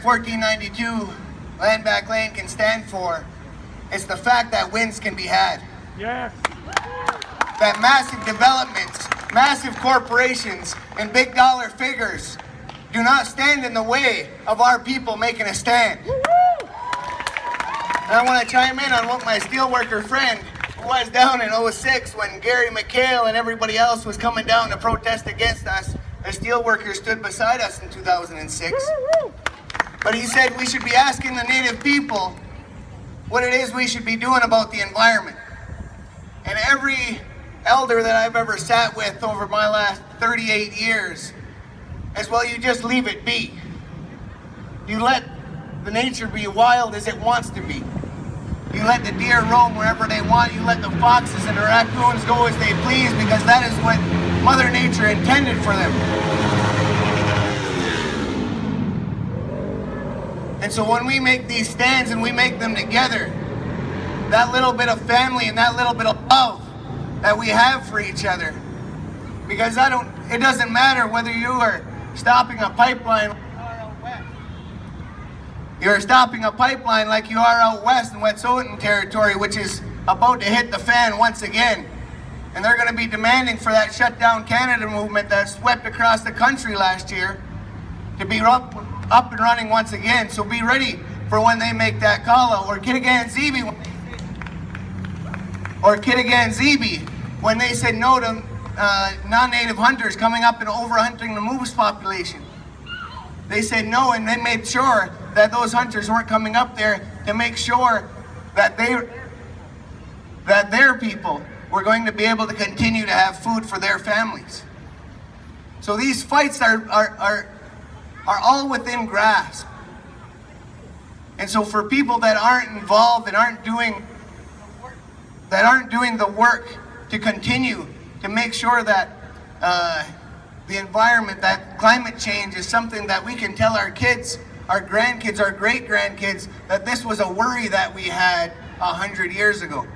1492 Land Back Lane can stand for is the fact that wins can be had. Yes. That massive developments, massive corporations, and big dollar figures do not stand in the way of our people making a stand. And I want to chime in on what my steelworker friend was down in 06 when Gary McHale and everybody else was coming down to protest against us. The steelworkers stood beside us in 2006. But he said we should be asking the Native people what it is we should be doing about the environment. And every elder that I've ever sat with over my last 38 years is, well, you just leave it be. You let the nature be wild as it wants to be. You let the deer roam wherever they want. You let the foxes and the raccoons go as they please, because that is what Mother Nature intended for them. And so when we make these stands and we make them together, that little bit of family and that little bit of love that we have for each other, because it doesn't matter whether you are stopping a pipeline. You're stopping a pipeline like you are out west in Wet'suwet'en territory, which is about to hit the fan once again. And they're going to be demanding for that Shut Down Canada movement that swept across the country last year to be up and running once again. So be ready for when they make that call out. Or Kitigan Zibi, when they said no to non-native hunters coming up and overhunting the moose population. They said no, and they made sure that those hunters weren't coming up there to make sure that their people were going to be able to continue to have food for their families. So these fights are all within grasp. And so for people that aren't involved and aren't doing the work to continue to make sure that the environment, that climate change is something that we can tell our kids, our grandkids, our great-grandkids, that this was a worry that we had 100 years ago.